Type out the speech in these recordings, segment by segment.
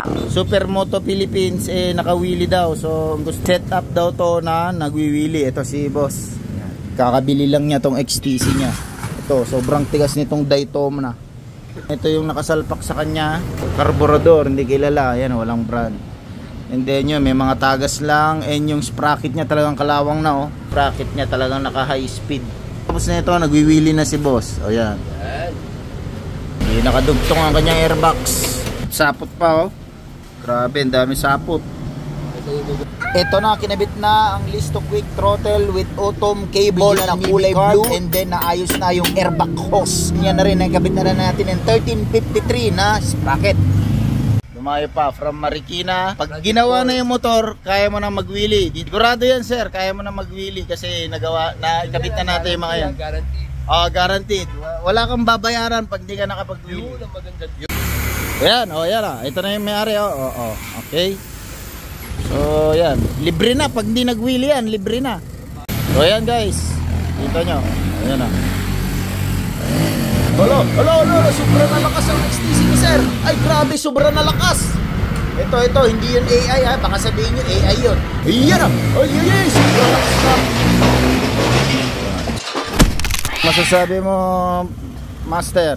Supermoto Philippines nakawili daw. So gusto set up daw to na nagwiwili. Ito si boss. Kakabili lang niya tong XTC niya. Ito, sobrang tigas nitong Daytona. Ito yung nakasalpak sa kanya. Carburetor, hindi kilala. Ayan, walang brand. And then yun, may mga tagas lang. And yung sprocket niya talagang kalawang na. Sprocket niya talagang naka high speed. Tapos na ito, nagwiwili na si boss. O yan. Hindi nakadugtong ang kanyang airbox. Sapot pa Grabe, ang dami sapot. Ito na, kinabit na ang Listo Quick Throttle with autumn cable na kulay blue. And then naayos na yung airbag hose. Yan na rin, nakabit na natin yung 1353 na sprocket. Lumayo pa from Marikina. Pag ginawa na yung motor, kaya mo na magwili. Sigurado yan sir, kaya mo na magwili kasi nakabit na natin yung mga yan. Guaranteed. Wala kang babayaran pag di ka nakapagwili. Ayan, yan ito na yung may-ari. Okay. So yan, libre na pag hindi nag-wheelie yan, libre na. So yan guys, kita nyo. Ayan na. Alo, sobra na lakas ang XTC ni sir. Ay grabe, sobra na lakas. Ito, hindi yun AI ha, baka sabihin nyo AI yun. Ayan na, ay, sobra lakas na. Masasabi mo master?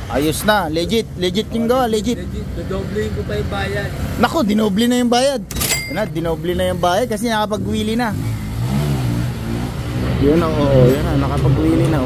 Ayos na, legit yung gawa, legit. Dodoblein ko pa yung bayad. Nako, dinoble na yung bayad. Dinoble na yung bayad kasi nakapag-wheelie na. Yun na, nakapag-wheelie na,